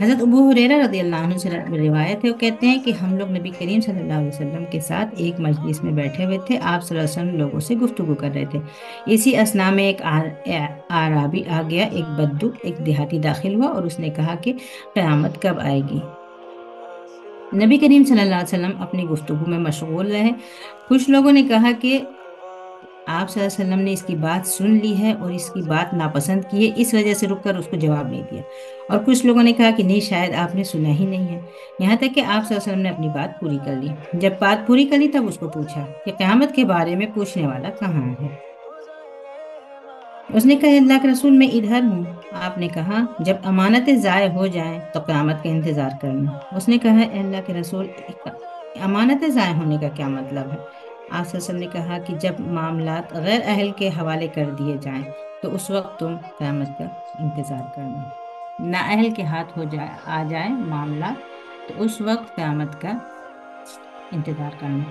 حضرت ابو ہریرہ رضی اللہ عنہ سے روایت ہے، وہ کہتے ہیں کہ ہم لوگ نبی کریم صلی اللہ علیہ وسلم کے ساتھ ایک مجلس میں بیٹھے ہوئے تھے، آپ صلی اللہ علیہ وسلم لوگوں سے گفتگو کر رہے تھے۔ اسی اثناء میں ایک آرابی آ گیا، ایک بدو، ایک دیہاتی داخل ہوا اور اس نے کہا کہ قیامت کب آئے گی؟ نبی کریم صلی اللہ علیہ وسلم اپنی گفتگو میں مشغول رہے۔ کچھ لوگوں نے کہا کہ آپ صلی اللہ علیہ وسلم نے اس کی بات سن لی ہے اور اس کی بات ناپسند کی ہے، اس وجہ سے رک کر اس کو جواب نہیں دیا۔ اور کچھ لوگوں نے کہا کہ نہیں، شاید آپ نے سنا ہی نہیں ہے، یہاں تک کہ آپ صلی اللہ علیہ وسلم نے اپنی بات پوری کر لی۔ جب بات پوری کر لی تب اس کو پوچھا کہ قیامت کے بارے میں پوچھنے والا کہاں ہے؟ اس نے کہا اللہ کے رسول، میں ادھر ہوں۔ آپ نے کہا جب امانتیں ضائع ہو جائیں تو قیامت کا انتظار کرنا۔ اس نے کہا اے اللہ کے رسول، امانتیں ضائع ہونے کا کیا مطلب ہے؟ آپ صلی اللہ علیہ وسلم نے کہا کہ جب معاملات غیر اہل کے حوالے کر دیے جائیں تو اس وقت تم قیامت کا انتظار کرنا۔ نااہل کے ہاتھ آ جائے معاملات تو اس وقت قیامت کا انتظار کرنا۔